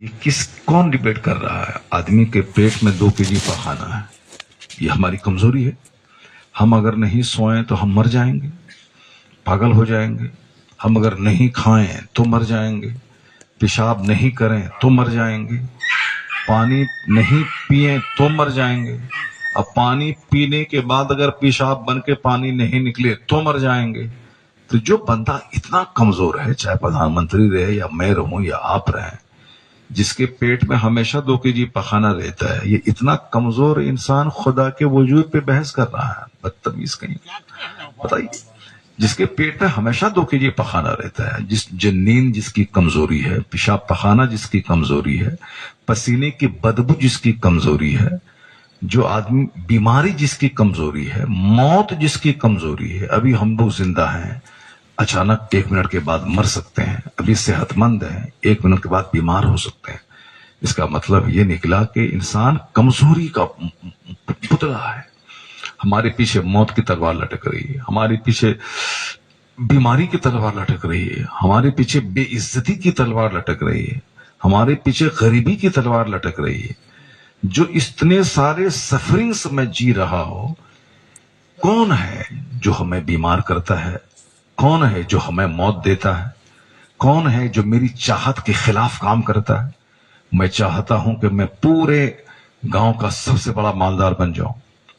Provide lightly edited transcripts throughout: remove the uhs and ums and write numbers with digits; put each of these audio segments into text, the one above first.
یہ کون ڈیبیٹ کر رہا ہے؟ آدمی کے پیٹ میں 2 kg پخانا ہے، یہ ہماری کمزوری ہے۔ ہم اگر نہیں سوئیں تو ہم مر جائیں گے، پاگل ہو جائیں گے۔ ہم اگر نہیں کھائیں تو مر جائیں گے، پیشاب نہیں کریں تو مر جائیں گے، پانی نہیں پئیں تو مر جائیں گے۔ اب پانی پینے کے بعد اگر پیشاب بن کے پانی نہیں نکلے تو مر جائیں گے۔ تو جو بندہ اتنا کمزور ہے، چاہے پردھان منتری رہے یا میں رہوں یا آپ رہیں، جس کے پیٹ میں ہمیشہ 2 kg پخانا رہتا ہے، یہ اتنا کمزور انسان خدا کے وجود پہ بحث کر رہا ہے۔ بدتمیز کہیں، بتائیے، جس کے پیٹ میں ہمیشہ 2 kg پخانا رہتا ہے، جس جنین جس کی کمزوری ہے، پیشاب پخانا جس کی کمزوری ہے، پسینے کی بدبو جس کی کمزوری ہے، جو آدمی بیماری جس کی کمزوری ہے، موت جس کی کمزوری ہے۔ ابھی ہم لوگ زندہ ہیں، اچانک 1 منٹ کے بعد مر سکتے ہیں، ابھی صحت مند ہیں، 1 منٹ کے بعد بیمار ہو سکتے ہیں۔ اس کا مطلب یہ نکلا کہ انسان کمزوری کا پتلا ہے۔ ہمارے پیچھے موت کی تلوار لٹک رہی ہے، ہمارے پیچھے بیماری کی تلوار لٹک رہی ہے، ہمارے پیچھے بے عزتی کی تلوار لٹک رہی ہے، ہمارے پیچھے غریبی کی تلوار لٹک رہی ہے۔ جو اتنے سارے سفرنگز میں جی رہا ہو، کون ہے جو ہمیں بیمار کرتا ہے؟ کون ہے جو ہمیں موت دیتا ہے؟ کون ہے جو میری چاہت کے خلاف کام کرتا ہے؟ میں چاہتا ہوں کہ میں پورے گاؤں کا سب سے بڑا مالدار بن جاؤں،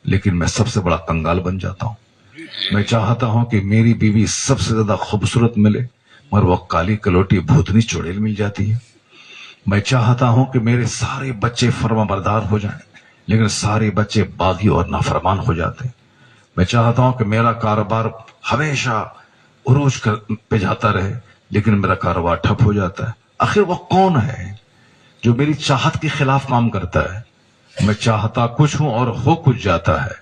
لیکن میں سب سے بڑا کنگال بن جاتا ہوں۔ میں چاہتا ہوں کہ میری بیوی سب سے زیادہ خوبصورت ملے، مگر وہ کالی کلوٹی بھوتنی چڑیل مل جاتی ہے۔ میں چاہتا ہوں کہ میرے سارے بچے فرما بردار ہو جائیں، لیکن سارے بچے باغی اور نافرمان ہو جاتے ہیں۔ میں چاہتا ہوں کہ میرا کاروبار ہمیشہ عروج پہ جاتا رہے، لیکن میرا کاروبار ٹھپ ہو جاتا ہے۔ آخر وہ کون ہے جو میری چاہت کے خلاف کام کرتا ہے؟ میں چاہتا کچھ ہوں اور ہو کچھ جاتا ہے۔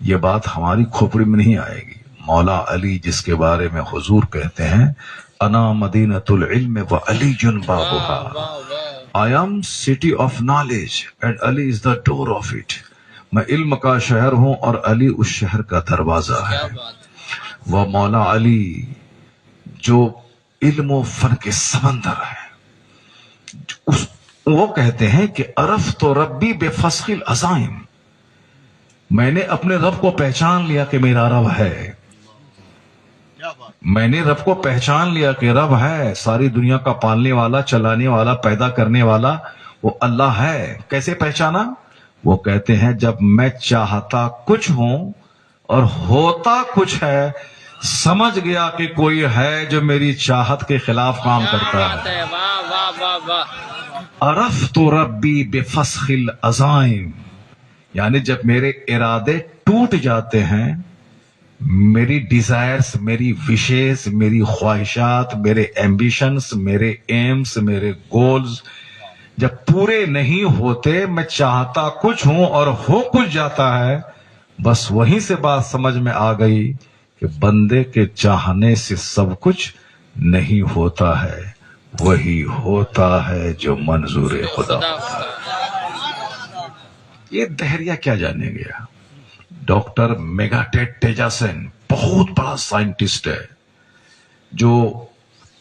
یہ بات ہماری کھوپڑی میں نہیں آئے گی۔ مولا علی جس کے بارے میں حضور کہتے ہیں، انا مدینۃ العلم وعلی بابھا، I am city of knowledge and Ali is the door of it۔ میں علم کا شہر ہوں اور علی اس شہر کا دروازہ ہے۔ وہ مولا علی جو علم و فن کے سمندر ہے، وہ کہتے ہیں کہ عرفت ربی بفسخ العزائم، میں نے اپنے رب کو پہچان لیا کہ میرا رب ہے۔ میں نے رب کو پہچان لیا کہ رب ہے، ساری دنیا کا پالنے والا، چلانے والا، پیدا کرنے والا وہ اللہ ہے۔ کیسے پہچانا؟ وہ کہتے ہیں جب میں چاہتا کچھ ہوں اور ہوتا کچھ ہے، سمجھ گیا کہ کوئی ہے جو میری چاہت کے خلاف کام کرتا ہے۔ عرفت ربی بفسخ العزائم، یعنی جب میرے ارادے ٹوٹ جاتے ہیں، میری ڈیزائرز، میری وشز، میری خواہشات، میرے ایمبیشنز، میرے ایمز، میرے گولز جب پورے نہیں ہوتے، میں چاہتا کچھ ہوں اور ہو کچھ جاتا ہے، بس وہیں سے بات سمجھ میں آ گئی کہ بندے کے چاہنے سے سب کچھ نہیں ہوتا ہے، وہی ہوتا ہے جو منظور خدا ہوتا ہے۔ یہ دہریا کیا جانے گیا؟ ڈاکٹر میگاٹیٹ تیجاسن بہت بڑا سائنٹسٹ ہے، جو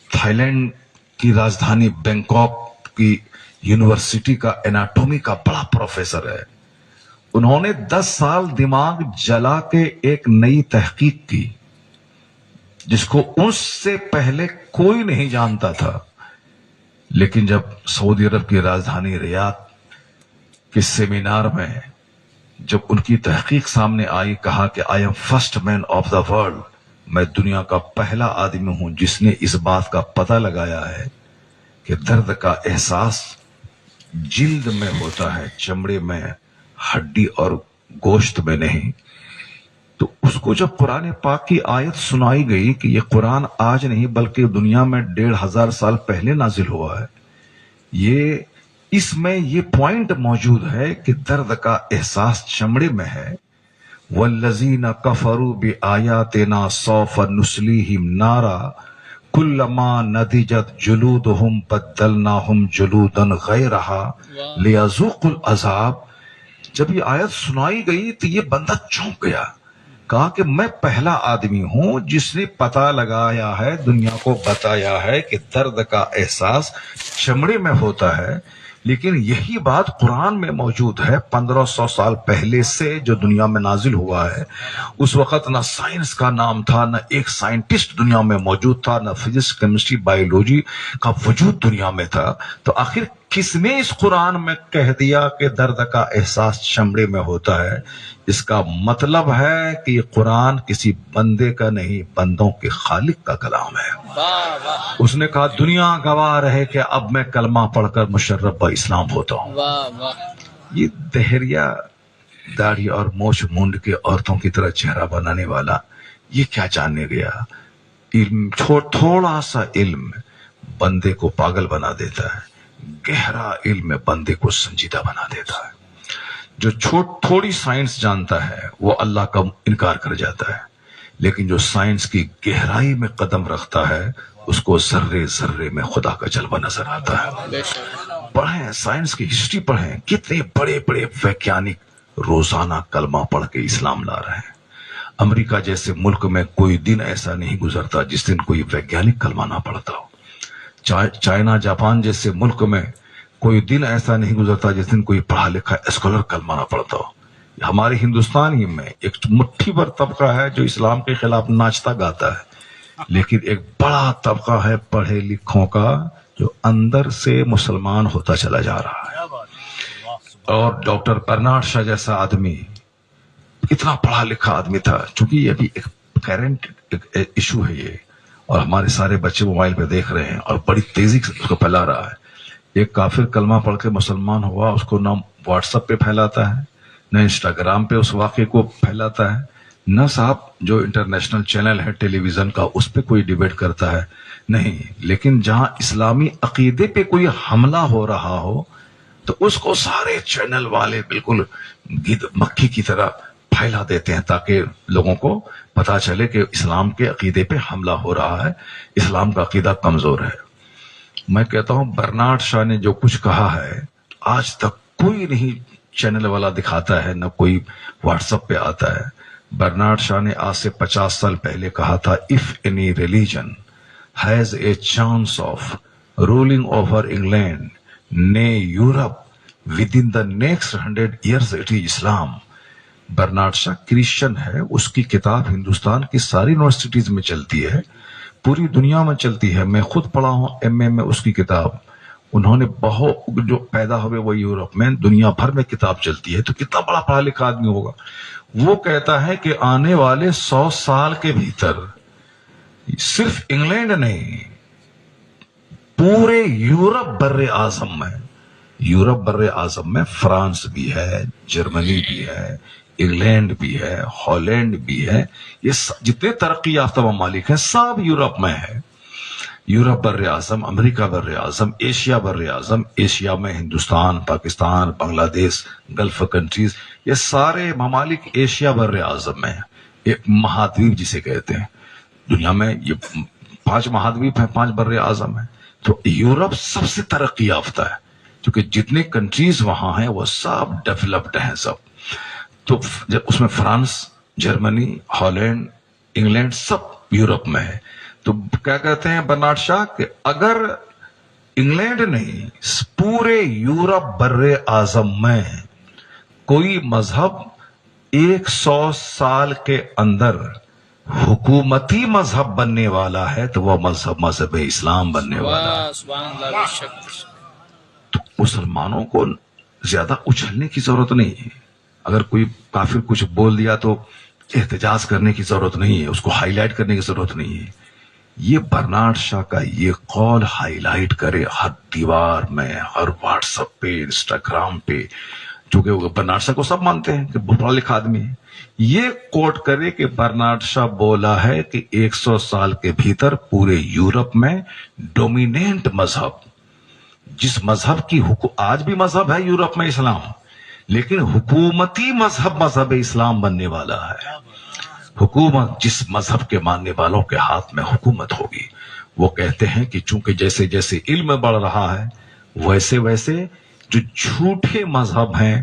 تھائی لینڈ کی راجدھانی بینکاک کی یونیورسٹی کا اناٹومی کا بڑا پروفیسر ہے۔ انہوں نے 10 سال دماغ جلا کے ایک نئی تحقیق کی، جس کو اس سے پہلے کوئی نہیں جانتا تھا۔ لیکن جب سعودی عرب کی راجدھانی ریاض کے سیمینار میں جب ان کی تحقیق سامنے آئی، کہا کہ I'm first man of the world, میں دنیا کا پہلا آدمی ہوں جس نے اس بات کا پتہ لگایا ہے کہ درد کا احساس جلد میں ہوتا ہے، چمڑے میں، ہڈی اور گوشت میں نہیں۔ تو اس کو جب قرآن پاک کی آیت سنائی گئی کہ یہ قرآن آج نہیں بلکہ دنیا میں 1500 سال پہلے نازل ہوا ہے، اس میں یہ پوائنٹ موجود ہے کہ درد کا احساس چمڑے میں ہے۔ وَالَّذِينَ كَفَرُوا بِآيَاتِنَا سَوْفَ نُصْلِيهِمْ نَارًا كُلَّمَا نَضِجَتْ جُلُودُهُمْ بَدَّلْنَاهُمْ جُلُودًا غَيْرَهَا لِيَذُوقُوا الْعَذَابَ۔ جب یہ آیت سنائی گئی تو یہ بندہ چونک گیا کہا کہ میں پہلا آدمی ہوں جس نے پتہ لگایا ہے، دنیا کو بتایا ہے کہ درد کا احساس چمڑے میں ہوتا ہے، لیکن یہی بات قرآن میں موجود ہے 1500 سال پہلے سے جو دنیا میں نازل ہوا ہے۔ اس وقت نہ سائنس کا نام تھا، نہ ایک سائنٹسٹ دنیا میں موجود تھا، نہ فزکس، کیمسٹری، بایولوجی کا وجود دنیا میں تھا۔ تو آخر کس نے اس قرآن میں کہہ دیا کہ درد کا احساس چمڑے میں ہوتا ہے؟ اس کا مطلب ہے کہ یہ قرآن کسی بندے کا نہیں، بندوں کے خالق کا کلام ہے۔ اس نے کہا دنیا گواہ رہے کہ اب میں کلمہ پڑھ کر مشرف با اسلام ہوتا ہوں۔ یہ دہریہ داڑھی اور موچھ مونڈ کے عورتوں کی طرح چہرہ بنانے والا یہ کیا جاننے گیا؟ علم، تھوڑا سا علم بندے کو پاگل بنا دیتا ہے، گہرا علم بندے کو سنجیدہ بنا دیتا ہے۔ جو تھوڑی سائنس جانتا ہے وہ اللہ کا انکار کر جاتا ہے، لیکن جو سائنس کی گہرائی میں قدم رکھتا ہے اس کو ذرے ذرے میں خدا کا جلوہ نظر آتا ہے۔ پڑھیں، سائنس کی ہسٹری پڑھیں، کتنے بڑے بڑے ویگیانک روزانہ کلمہ پڑھ کے اسلام لا رہے ہیں۔ امریکہ جیسے ملک میں کوئی دن ایسا نہیں گزرتا جس دن کوئی ویگیانک کلمہ نہ پڑھتا ہو۔ چائنا، جاپان جیسے ملک میں کوئی دن ایسا نہیں گزرتا جس دن کوئی پڑھا لکھا اسکالر کلمہ نہ پڑھتا ہو۔ ہمارے ہندوستان ہی میں ایک مٹھی بھر طبقہ ہے جو اسلام کے خلاف ناچتا گاتا ہے، لیکن ایک بڑا طبقہ ہے پڑھے لکھوں کا جو اندر سے مسلمان ہوتا چلا جا رہا ہے۔ اور ڈاکٹر برنارڈ شاہ جیسا آدمی اتنا پڑھا لکھا آدمی تھا، چونکہ یہ بھی ایک کرنٹ ایشو ہے یہ، اور ہمارے سارے بچے موبائل پہ دیکھ رہے ہیں اور بڑی تیزی سے اس کو پھیلا رہا ہے۔ ایک کافر کلمہ پڑھ کے مسلمان ہوا، اس کو نہ واٹس ایپ پہ پھیلاتا ہے، نہ انسٹاگرام پہ اس واقعے کو پھیلاتا ہے، نہ صاحب جو انٹرنیشنل چینل ہے ٹیلی ویژن کا اس پہ کوئی ڈیبیٹ کرتا ہے، نہیں۔ لیکن جہاں اسلامی عقیدے پہ کوئی حملہ ہو رہا ہو تو اس کو سارے چینل والے بالکل مکھی کی طرح پھیلا دیتے ہیں تاکہ لوگوں کو پتا چلے کہ اسلام کے عقیدے پہ حملہ ہو رہا ہے، اسلام کا عقیدہ کمزور ہے۔ میں کہتا ہوں برنارڈ شاہ نے جو کچھ کہا ہے آج تک کوئی نہیں چینل والا دکھاتا ہے، نہ کوئی واٹس ایپ پہ آتا ہے۔ برنارڈ شاہ نے آج سے 50 سال پہلے کہا تھا if any religion has a chance of ruling over England, nay Europe, within the next 100 years it is Islam۔ Bernard Shaw Christian ہے، اس کی کتاب ہندوستان کی ساری یونیورسٹیز میں چلتی ہے، پوری دنیا میں چلتی ہے۔ میں خود پڑھا ہوں ایم اے میں اس کی کتاب، انہوں نے بہت جو پیدا ہوئے وہ یورپ میں، دنیا بھر میں کتاب چلتی ہے، تو کتنا بڑا پڑھا لکھا آدمی ہوگا۔ وہ کہتا ہے کہ آنے والے 100 سال کے بھیتر صرف انگلینڈ نہیں، پورے یورپ بر اعظم میں فرانس بھی ہے، جرمنی بھی ہے، انگلینڈ بھی ہے، ہالینڈ بھی ہے، یہ جتنے ترقی یافتہ ممالک ہیں سب یورپ میں ہے۔ یورپ بر اعظم، امریکہ بر اعظم، ایشیا بر اعظم، ایشیا میں ہندوستان، پاکستان، بنگلہ دیش، گلف کنٹریز، یہ سارے ممالک ایشیا بر اعظم میں ہیں، ایک مہادویپ جسے کہتے ہیں۔ دنیا میں یہ 5 مہادویپ ہیں، 5 بر اعظم ہیں، تو یورپ سب سے ترقی یافتہ ہے کیونکہ جتنے کنٹریز وہاں ہیں وہ سب ڈیولپڈ ہیں سب۔ تو جب اس میں فرانس، جرمنی، ہالینڈ، انگلینڈ سب یورپ میں ہے۔ تو کیا کہتے ہیں برنارڈ شاہ کہ اگر انگلینڈ نہیں پورے یورپ بر اعظم میں کوئی مذہب 100 سال کے اندر حکومتی مذہب بننے والا ہے تو وہ مذہب اسلام بننے والا ہے۔ تو مسلمانوں کو زیادہ اچھلنے کی ضرورت نہیں ہے، اگر کوئی کافر کچھ بول دیا تو احتجاج کرنے کی ضرورت نہیں ہے، اس کو ہائی لائٹ کرنے کی ضرورت نہیں ہے۔ یہ برنارڈ شاہ کا یہ قول ہائی لائٹ کرے ہر دیوار میں، ہر واٹس ایپ پہ، انسٹاگرام پہ، چونکہ برنارڈ شاہ کو سب مانتے ہیں کہ بہت پڑھا لکھا آدمی ہے، یہ کوٹ کرے کہ برنارڈ شاہ بولا ہے کہ 100 سال کے بھیتر پورے یورپ میں ڈومیننٹ مذہب، جس مذہب کی آج بھی مذہب ہے یورپ میں اسلام، لیکن حکومتی مذہب اسلام بننے والا ہے۔ حکومت جس مذہب کے ماننے والوں کے ہاتھ میں حکومت ہوگی۔ وہ کہتے ہیں کہ چونکہ جیسے جیسے علم بڑھ رہا ہے ویسے ویسے جو جھوٹے مذہب ہیں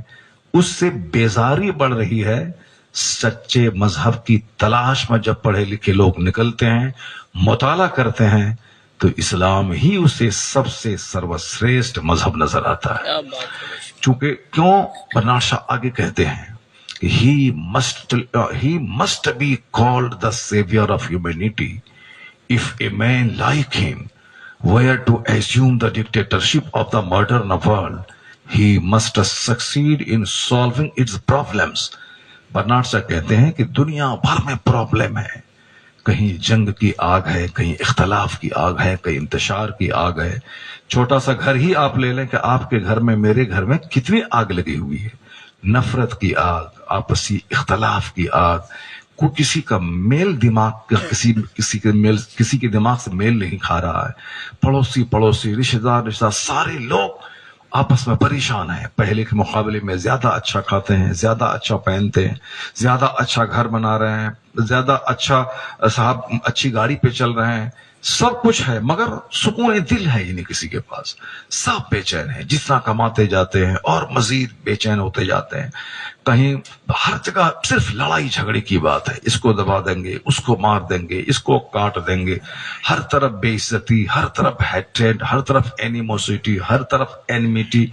اس سے بیزاری بڑھ رہی ہے، سچے مذہب کی تلاش میں جب پڑھے لکھے لوگ نکلتے ہیں، مطالعہ کرتے ہیں، تو اسلام ہی اسے سب سے سروشریشٹھ مذہب نظر آتا ہے۔ چونکہ کیوں برنارڈ شاہ آگے کہتے ہیں کہ he must be called the savior of humanity if a man like him were to assume the dictatorship of the modern world, he must succeed in solving its problems۔ Bernard Shaw کہتے ہیں کہ دنیا بھر میں problem ہے، کہیں جنگ کی آگ ہے، کہیں اختلاف کی آگ ہے، کہیں انتشار کی آگ ہے۔ چھوٹا سا گھر ہی آپ لے لیں کہ آپ کے گھر میں، میرے گھر میں کتنی آگ لگی ہوئی ہے، نفرت کی آگ، آپسی اختلاف کی آگ، کوئی کسی کا میل دماغ کسی کے دماغ سے میل نہیں کھا رہا ہے، پڑوسی رشتہ دار سارے لوگ آپس میں پریشان ہیں، پہلے کے مقابلے میں زیادہ اچھا کھاتے ہیں، زیادہ اچھا پہنتے ہیں، زیادہ اچھا گھر بنا رہے ہیں، زیادہ اچھی گاڑی پہ چل رہے ہیں، سب کچھ ہے، مگر سکون دل ہے ہی نہیں کسی کے پاس، سب بے چین ہیں، جتنا کماتے جاتے ہیں اور مزید بے چین ہوتے جاتے ہیں، کہیں ہر جگہ صرف لڑائی جھگڑے کی بات ہے، اس کو دبا دیں گے، اس کو مار دیں گے، اس کو کاٹ دیں گے، ہر طرف بے عزتی، ہر طرف ہیٹریڈ، ہر طرف اینیموسٹی، ہر طرف اینمیٹی۔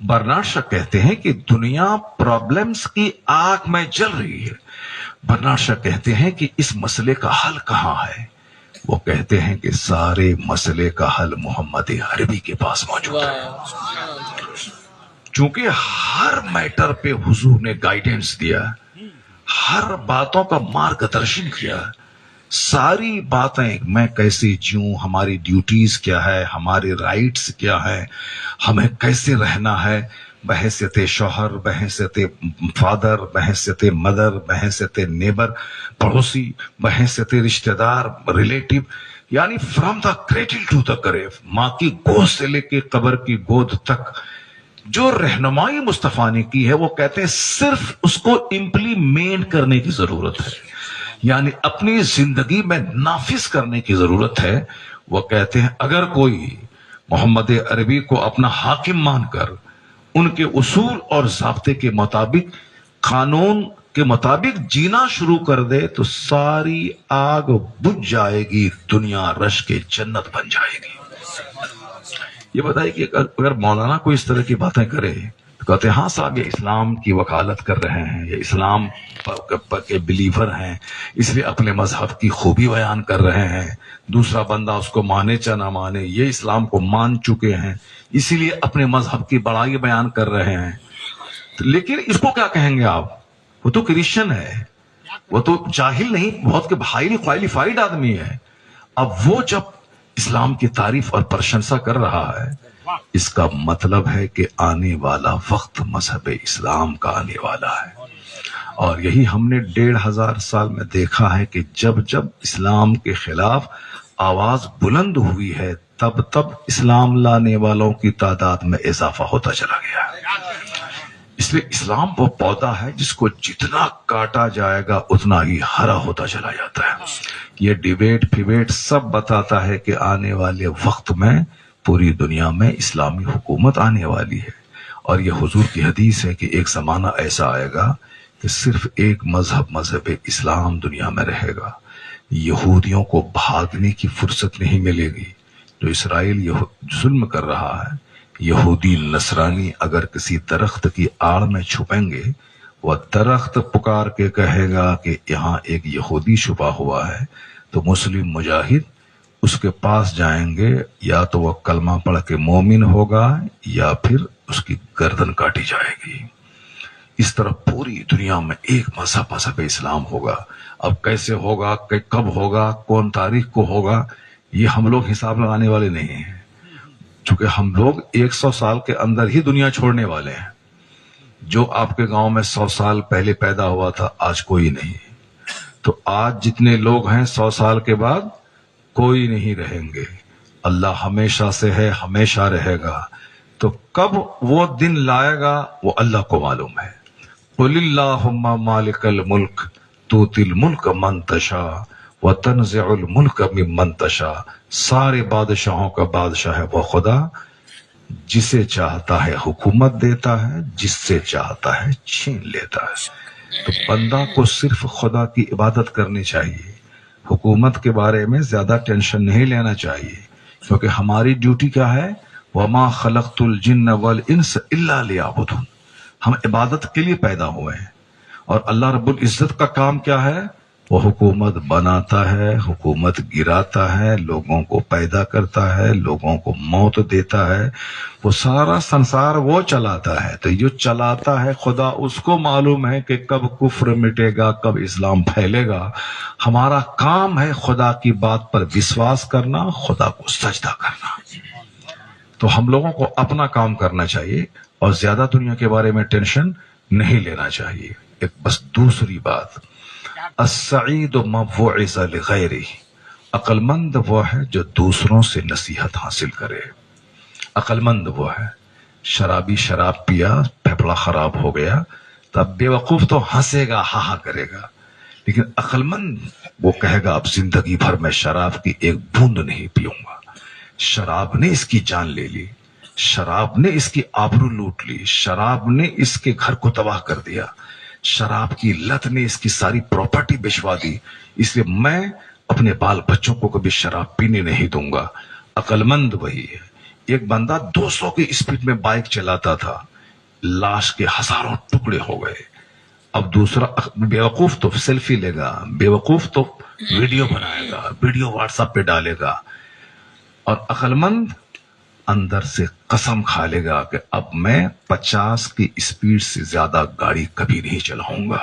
برنارڈ شاہ کہتے ہیں کہ دنیا پرابلمز کی آگ میں جل رہی ہے۔ برنارڈ شاہ کہتے ہیں کہ اس مسئلے کا حل کہاں ہے؟ وہ کہتے ہیں کہ سارے مسئلے کا حل محمد عربی کے پاس موجود ہے۔ چونکہ ہر میٹر پہ حضور نے گائیڈنس دیا، ہر باتوں کا مارگدرشن کیا، ساری باتیں میں کیسے جیوں، ہماری ڈیوٹیز کیا ہے، ہمارے رائٹس کیا ہے، ہمیں کیسے رہنا ہے، بحیثیت شوہر، بحیثیت فادر، بحیثیت مدر، بحیثیت نیبر، پڑوسی، بحیثیت رشتہ دار، ریلیٹو، یعنی from the cradle to the grave, ماں کی گود سے لے کے قبر کی گود تک جو رہنمائی مصطفیٰ نے کی ہے، وہ کہتے ہیں صرف اس کو امپلیمنٹ کرنے کی ضرورت ہے، یعنی اپنی زندگی میں نافذ کرنے کی ضرورت ہے۔ وہ کہتے ہیں اگر کوئی محمد عربی کو اپنا حاکم مان کر ان کے اصول اور ضابطے کے مطابق، قانون کے مطابق جینا شروع کر دے تو ساری آگ بجھ جائے گی، دنیا رش کے جنت بن جائے گی۔ یہ بتائیے کہ اگر مولانا کوئی اس طرح کی باتیں کرے تو کہتے ہیں ہاں صاحب یہ اسلام کی وکالت کر رہے ہیں، یہ اسلام کے بلیور ہیں، اس لیے اپنے مذہب کی خوبی بیان کر رہے ہیں، دوسرا بندہ اس کو مانے چا نہ مانے، یہ اسلام کو مان چکے ہیں اسی لیے اپنے مذہب کی بڑائی بیان کر رہے ہیں۔ لیکن اس کو کیا کہیں گے آپ؟ وہ تو کرسچن ہے، وہ تو جاہل نہیں، بہت ہائیلی کوالیفائڈ آدمی ہے۔ اب وہ جب اسلام کی تعریف اور پرشنسا کر رہا ہے، اس کا مطلب ہے کہ آنے والا وقت مذہب اسلام کا آنے والا ہے۔ اور یہی ہم نے 1500 سال میں دیکھا ہے کہ جب جب اسلام کے خلاف آواز بلند ہوئی ہے، تب تب اسلام لانے والوں کی تعداد میں اضافہ ہوتا چلا گیا۔ اس لیے اسلام وہ پودا ہے جس کو جتنا کاٹا جائے گا اتنا ہی ہرا ہوتا چلا جاتا ہے۔ یہ ڈیبیٹ سب بتاتا ہے کہ آنے والے وقت میں پوری دنیا میں اسلامی حکومت آنے والی ہے، اور یہ حضور کی حدیث ہے کہ ایک زمانہ ایسا آئے گا کہ صرف ایک مذہب اسلام دنیا میں رہے گا۔ یہودیوں کو بھاگنے کی فرصت نہیں ملے گی۔ جو اسرائیل ظلم کر رہا ہے، یہودی نصرانی اگر کسی درخت کی آڑ میں چھپیں گے، وہ درخت پکار کے کہے گا کہ یہاں ایک یہودی چھپا ہوا ہے، تو مسلم مجاہد اس کے پاس جائیں گے، یا تو وہ کلمہ پڑھ کے مومن ہوگا یا پھر اس کی گردن کاٹی جائے گی۔ اس طرح پوری دنیا میں ایک مذہب اسلام ہوگا۔ اب کیسے ہوگا، کب ہوگا، کون تاریخ کو ہوگا، یہ ہم لوگ حساب لگانے والے نہیں ہیں، چونکہ ہم لوگ 100 سال کے اندر ہی دنیا چھوڑنے والے ہیں۔ جو آپ کے گاؤں میں 100 سال پہلے پیدا ہوا تھا آج کوئی نہیں، تو آج جتنے لوگ ہیں 100 سال کے بعد کوئی نہیں رہیں گے۔ اللہ ہمیشہ سے ہے، ہمیشہ رہے گا، تو کب وہ دن لائے گا وہ اللہ کو معلوم ہے۔ قل اللہم مالک الملک تؤتی الملک من تشاء وتنزع الملک ممن تشاء۔ سارے بادشاہوں کا بادشاہ ہے وہ خدا، جسے چاہتا ہے حکومت دیتا ہے، جس سے چاہتا ہے چھین لیتا ہے۔ تو بندہ کو صرف خدا کی عبادت کرنی چاہیے، حکومت کے بارے میں زیادہ ٹینشن نہیں لینا چاہیے، کیونکہ ہماری ڈیوٹی کیا ہے؟ وما خلقت الجن والانس الا لیعبدون، ہم عبادت کے لیے پیدا ہوئے ہیں۔ اور اللہ رب العزت کا کام کیا ہے؟ وہ حکومت بناتا ہے، حکومت گراتا ہے، لوگوں کو پیدا کرتا ہے، لوگوں کو موت دیتا ہے، وہ سارا سنسار وہ چلاتا ہے۔ تو جو چلاتا ہے خدا، اس کو معلوم ہے کہ کب کفر مٹے گا، کب اسلام پھیلے گا۔ ہمارا کام ہے خدا کی بات پر وشواس کرنا، خدا کو سجدہ کرنا۔ تو ہم لوگوں کو اپنا کام کرنا چاہیے اور زیادہ دنیا کے بارے میں ٹینشن نہیں لینا چاہیے۔ ایک بس دوسری بات، السعید من وعظ لغیرہ، عقل مند وہ ہے جو دوسروں سے نصیحت حاصل کرے۔ عقل مند وہ ہے، شرابی شراب پیا، پھیپڑا خراب ہو گیا، تب بے وقوف تو ہنسے گا، ہاں ہاں کرے گا، لیکن عقل مند وہ کہے گا اب زندگی بھر میں شراب کی ایک بوند نہیں پیوں گا۔ شراب نے اس کی جان لے لی، شراب نے اس کی آبرو لوٹ لی، شراب نے اس کے گھر کو تباہ کر دیا، شراب کی لت نے اس کی ساری پراپرٹی بچوا دی، اس لیے میں اپنے بال بچوں کو کبھی شراب پینے نہیں دوں گا۔ عقل مند وہی ہے۔ ایک بندہ 200 کی اسپیڈ میں بائک چلاتا تھا، لاش کے ہزاروں ٹکڑے ہو گئے۔ اب دوسرا بیوقوف تو سیلفی لے گا، بیوقوف تو ویڈیو بنائے گا، ویڈیو واٹس ایپ پہ ڈالے گا، اور عقل مند اندر سے قسم کھا لے گا کہ اب میں 50 کی اسپیڈ سے زیادہ گاڑی کبھی نہیں چلاؤں گا،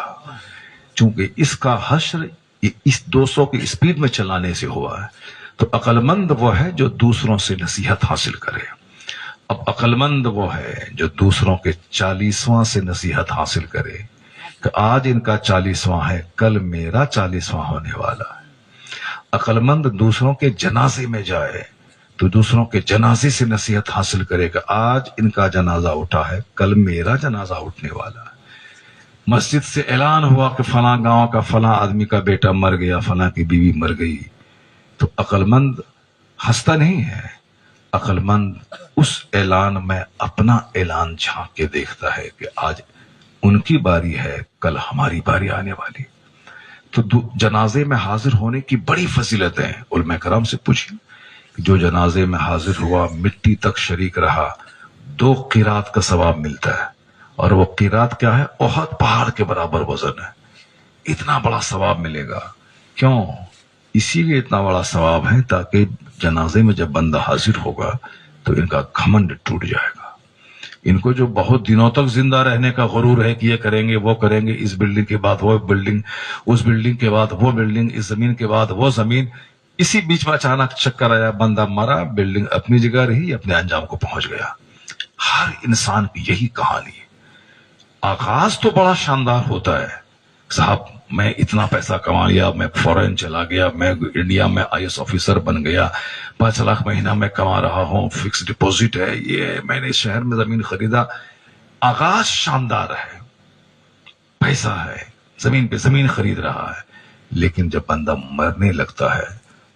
چونکہ اس کا حشر اس 200 کی اسپیڈ میں چلانے سے ہوا ہے۔ تو عقل مند وہ ہے جو دوسروں سے نصیحت حاصل کرے۔ اب عقل مند وہ ہے جو دوسروں کے 40واں سے نصیحت حاصل کرے کہ آج ان کا 40واں ہے، کل میرا 40واں ہونے والا ہے۔ عقل مند دوسروں کے جنازے میں جائے تو دوسروں کے جنازے سے نصیحت حاصل کرے کہ آج ان کا جنازہ اٹھا ہے، کل میرا جنازہ اٹھنے والا ہے۔ مسجد سے اعلان ہوا کہ فلاں گاؤں کا فلاں آدمی کا بیٹا مر گیا، فلاں کی بیوی مر گئی، تو عقل مند ہنستا نہیں ہے، عقل مند اس اعلان میں اپنا اعلان جھانک کے دیکھتا ہے کہ آج ان کی باری ہے، کل ہماری باری آنے والی۔ تو جنازے میں حاضر ہونے کی بڑی فضیلتیں ہیں۔ علماء کرام سے پوچھیں، جو جنازے میں حاضر ہوا، مٹی تک شریک رہا، 2 قرات کا ثواب ملتا ہے، اور وہ قرات کیا ہے؟ احد پہاڑ کے برابر وزن ہے۔ اتنا بڑا ثواب ملے گا، کیوں؟ اسی لیے اتنا بڑا ثواب ہے تاکہ جنازے میں جب بندہ حاضر ہوگا تو ان کا گھمنڈ ٹوٹ جائے گا۔ ان کو جو بہت دنوں تک زندہ رہنے کا غرور ہے کہ یہ کریں گے، وہ کریں گے، اس بلڈنگ کے بعد وہ بلڈنگ، اس بلڈنگ کے بعد وہ بلڈنگ، اس زمین کے بعد وہ زمین، اسی بیچ میں اچانک چکر آیا، بندہ مرا، بلڈنگ اپنی جگہ رہی، اپنے انجام کو پہنچ گیا۔ ہر انسان کی یہی کہانی ہے۔ آغاز تو بڑا شاندار ہوتا ہے، صاحب میں اتنا پیسہ کما لیا، میں فورن چلا گیا، میں انڈیا میں IAS آفیسر بن گیا، 5 لاکھ مہینہ میں کما رہا ہوں، فکس ڈپوزٹ ہے، یہ میں نے اس شہر میں زمین خریدا۔ آغاز شاندار ہے، پیسہ ہے، زمین پہ زمین خرید رہا ہے، لیکن جب بندہ مرنے لگتا ہے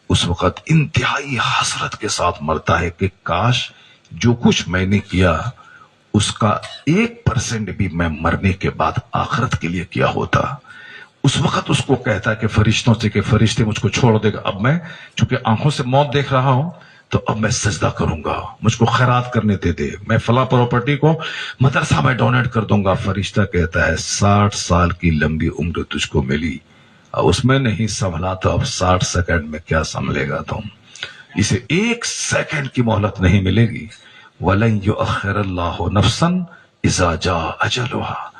اس وقت انتہائی حسرت کے ساتھ مرتا ہے کہ کاش جو کچھ میں نے کیا اس کا 1% بھی میں مرنے کے بعد آخرت کے لیے کیا ہوتا۔ اس وقت اس کو کہتا ہے کہ فرشتوں سے کہ فرشتے مجھ کو چھوڑ دے گا، اب میں چونکہ آنکھوں سے موت دیکھ رہا ہوں تو اب میں سجدہ کروں گا، مجھ کو خیرات کرنے دے، میں فلاں پراپرٹی کو مدرسہ میں ڈونیٹ کر دوں گا۔ فرشتہ کہتا ہے 60 سال کی لمبی عمر تجھ کو ملی، اس میں نہیں سنبھلا تو اب 60 سیکنڈ میں کیا سنبھلے گا تم؟ اسے 1 سیکنڈ کی مہلت نہیں ملے گی۔ وَلَن يُؤَخِّرَ اللَّهُ نَفْسًا إِذَا جَاءَ أَجَلُهَا،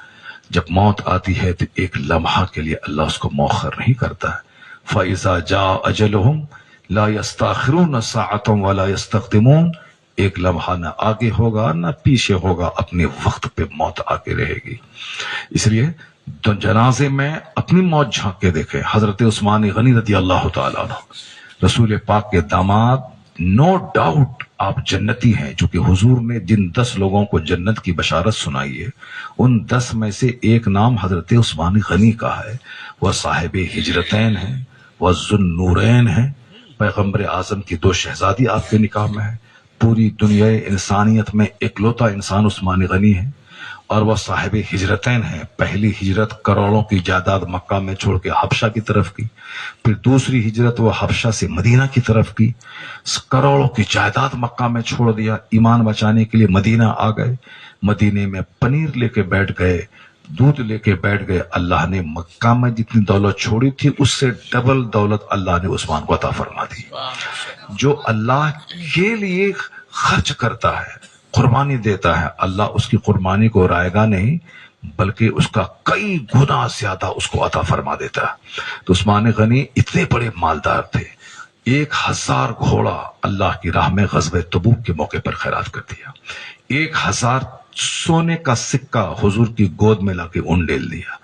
جب موت آتی ہے تو ایک لمحہ کے لیے اللہ اس کو مؤخر نہیں کرتا ہے۔ فَإِذَا جَاءَ أَجَلُهُمْ لَا يَسْتَأْخِرُونَ سَاعَةً وَلَا يَسْتَقْدِمُونَ، ایک لمحہ نہ آگے ہوگا نہ پیچھے ہوگا، اپنے وقت پہ موت آ کے رہے گی۔ اس لیے تو جنازے میں اپنی موت جھانک کے دیکھیں۔ حضرت عثمان غنی رضی اللہ تعالیٰ عنہ، رسول پاک کے داماد، نو ڈاؤٹ آپ جنتی ہیں، چونکہ حضور نے جن 10 لوگوں کو جنت کی بشارت سنائی ہے ان 10 میں سے ایک نام حضرت عثمان غنی کا ہے۔ وہ صاحب ہجرتین ہیں، وہ ذو النورین ہیں، پیغمبر اعظم کی 2 شہزادی آپ کے نکاح میں ہیں، پوری دنیا انسانیت میں اکلوتا انسان عثمان غنی ہے، اور وہ صاحب ہجرتین ہیں۔ پہلی ہجرت کروڑوں کی جائیداد مکہ میں چھوڑ کے حبشہ کی طرف کی، پھر دوسری ہجرت وہ حبشہ سے مدینہ کی طرف کی، کروڑوں کی جائیداد مکہ میں چھوڑ دیا، ایمان بچانے کے لیے مدینہ آ گئے، مدینے میں پنیر لے کے بیٹھ گئے، دودھ لے کے بیٹھ گئے۔ اللہ نے مکہ میں جتنی دولت چھوڑی تھی اس سے ڈبل دولت اللہ نے عثمان کو عطا فرما دی۔ جو اللہ کے لیے خرچ کرتا ہے، قربانی دیتا ہے، اللہ اس کی قربانی کو رائے گا نہیں بلکہ اس کا کئی گنا زیادہ اس کو عطا فرما دیتا ہے۔ تو عثمان غنی اتنے بڑے مالدار تھے، 1000 گھوڑا اللہ کی راہ میں غزوہ تبوک کے موقع پر خیرات کر دیا، 1000 سونے کا سکہ حضور کی گود میں لا کے انڈیل دیا۔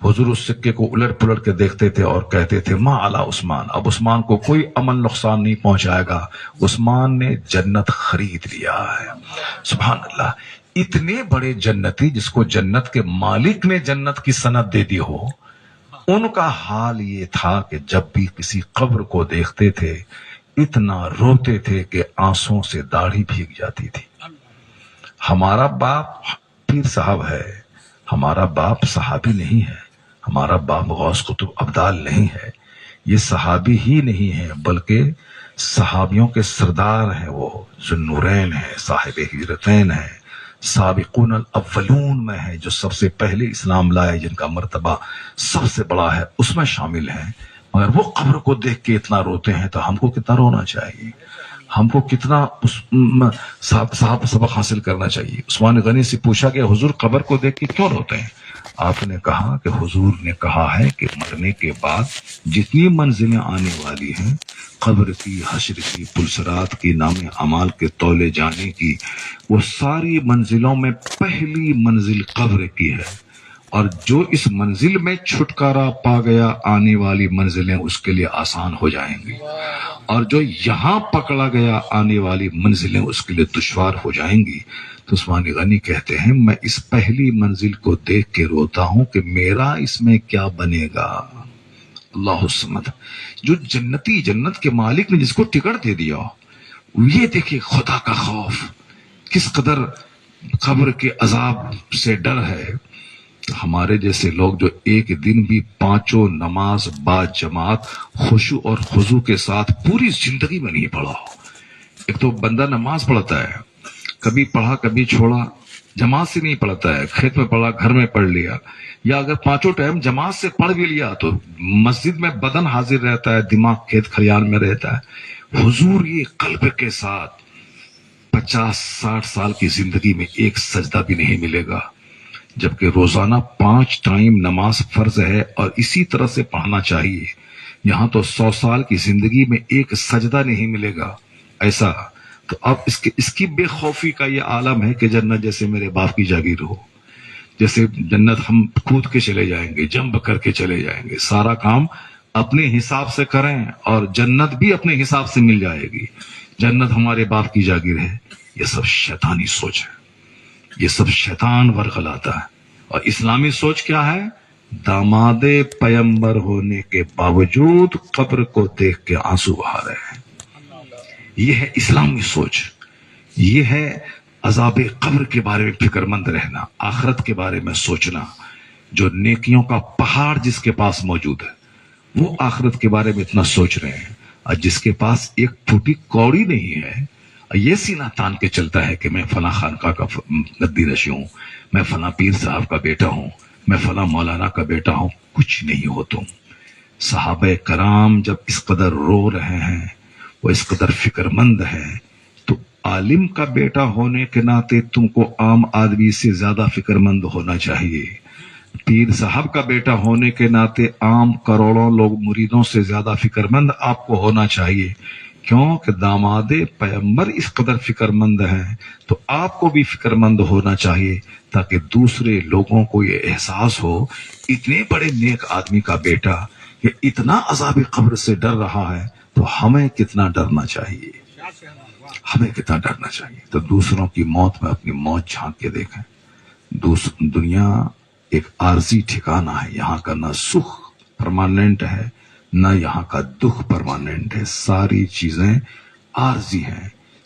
حضور اس سکے کو الٹ پلٹ کے دیکھتے تھے اور کہتے تھے ما علی عثمان، اب عثمان کو کوئی عمل نقصان نہیں پہنچائے گا، عثمان نے جنت خرید لیا ہے۔ سبحان اللہ، اتنے بڑے جنتی جس کو جنت کے مالک نے جنت کی سند دے دی ہو، ان کا حال یہ تھا کہ جب بھی کسی قبر کو دیکھتے تھے اتنا روتے تھے کہ آنسوں سے داڑھی بھیگ جاتی تھی۔ ہمارا باپ پیر صاحب ہے، ہمارا باپ صحابی نہیں ہے، ہمارا باپ غوث قطب ابدال نہیں ہے، یہ صحابی ہی نہیں ہے بلکہ صحابیوں کے سردار ہیں، وہ ذوالنورین ہیں، صاحب ہجرتین ہیں، سابقون الاولون میں ہے، جو سب سے پہلے اسلام لائے، جن کا مرتبہ سب سے بڑا ہے، اس میں شامل ہیں۔ مگر وہ قبر کو دیکھ کے اتنا روتے ہیں تو ہم کو کتنا رونا چاہیے، ہم کو کتنا سبق حاصل کرنا چاہیے۔ عثمان غنی سے پوچھا کہ حضور قبر کو دیکھ کے کیوں روتے ہیں؟ آپ نے کہا کہ حضور نے کہا ہے کہ مرنے کے بعد جتنی منزلیں آنے والی ہیں، قبر کی، حشر کی، پلسرات کی، نام اعمال کے تولے جانے کی، وہ ساری منزلوں میں پہلی منزل قبر کی ہے، اور جو اس منزل میں چھٹکارا پا گیا آنے والی منزلیں اس کے لیے آسان ہو جائیں گی، اور جو یہاں پکڑا گیا آنے والی منزلیں اس کے لیے دشوار ہو جائیں گی۔ تو عثمان غنی کہتے ہیں میں اس پہلی منزل کو دیکھ کے روتا ہوں کہ میرا اس میں کیا بنے گا۔ اللہ الصمد، جو جنتی، جنت کے مالک نے جس کو ٹکٹ دے دیا، یہ دیکھیں خدا کا خوف، کس قدر قبر کے عذاب سے ڈر ہے۔ ہمارے جیسے لوگ جو ایک دن بھی 5 نماز با جماعت خشوع اور خضوع کے ساتھ پوری زندگی میں نہیں پڑھا ہو۔ ایک تو بندہ نماز پڑھتا ہے، کبھی پڑھا کبھی چھوڑا، جماعت سے نہیں پڑھتا ہے، کھیت میں پڑھا، گھر میں پڑھ لیا، یا اگر 5 ٹائم جماعت سے پڑھ بھی لیا تو مسجد میں بدن حاضر رہتا ہے، دماغ کھیت کھلیان میں رہتا ہے۔ حضور یہ قلب کے ساتھ 50-60 سال کی زندگی میں ایک سجدہ بھی نہیں ملے گا، جبکہ روزانہ 5 ٹائم نماز فرض ہے اور اسی طرح سے پڑھنا چاہیے۔ یہاں تو 100 سال کی زندگی میں ایک سجدہ نہیں ملے گا ایسا۔ تو اب اس کی بے خوفی کا یہ عالم ہے کہ جنت جیسے میرے باپ کی جاگیر ہو، جیسے جنت ہم کود کے چلے جائیں گے، جمپ کر کے چلے جائیں گے، سارا کام اپنے حساب سے کریں اور جنت بھی اپنے حساب سے مل جائے گی۔ جنت ہمارے باپ کی جاگیر ہے، یہ سب شیطانی سوچ ہے، یہ سب شیطان ورغلاتا ہے۔ اور اسلامی سوچ کیا ہے؟ داماد پیمبر ہونے کے باوجود قبر کو دیکھ کے آنسو بہا رہے ہیں، یہ ہے اسلامی سوچ، یہ ہے عذاب قبر کے بارے میں فکر مند رہنا، آخرت کے بارے میں سوچنا۔ جو نیکیوں کا پہاڑ جس کے پاس موجود ہے وہ آخرت کے بارے میں اتنا سوچ رہے ہیں، اور جس کے پاس ایک ٹوٹی کوڑی نہیں ہے یہ سینہ تان کے چلتا ہے کہ میں فلاں خانقاہ کا گدی رشی ہوں، میں فلاں پیر صاحب کا بیٹا ہوں، میں فلاں مولانا کا بیٹا ہوں، کچھ نہیں ہو تم۔ صحابہ کرام جب اس قدر رو رہے ہیں، وہ اس قدر فکر مند ہے، تو عالم کا بیٹا ہونے کے ناطے تم کو عام آدمی سے زیادہ فکر مند ہونا چاہیے، پیر صاحب کا بیٹا ہونے کے ناطے عام کروڑوں لوگ مریدوں سے زیادہ فکر مند آپ کو ہونا چاہیے۔ کیوں کہ داماد پیغمبر اس قدر فکر مند ہیں تو آپ کو بھی فکر مند ہونا چاہیے، تاکہ دوسرے لوگوں کو یہ احساس ہو اتنے بڑے نیک آدمی کا بیٹا یہ اتنا عذاب قبر سے ڈر رہا ہے تو ہمیں کتنا ڈرنا چاہیے، ہمیں کتنا ڈرنا چاہیے۔ تو دوسروں کی موت میں اپنی موت جھانک کے دیکھیں۔ دنیا ایک عارضی ٹھکانہ ہے، یہاں کا نہ سکھ پرماننٹ ہے نہ یہاں کا دکھ پرماننٹ ہے، ساری چیزیں عارضی ہیں۔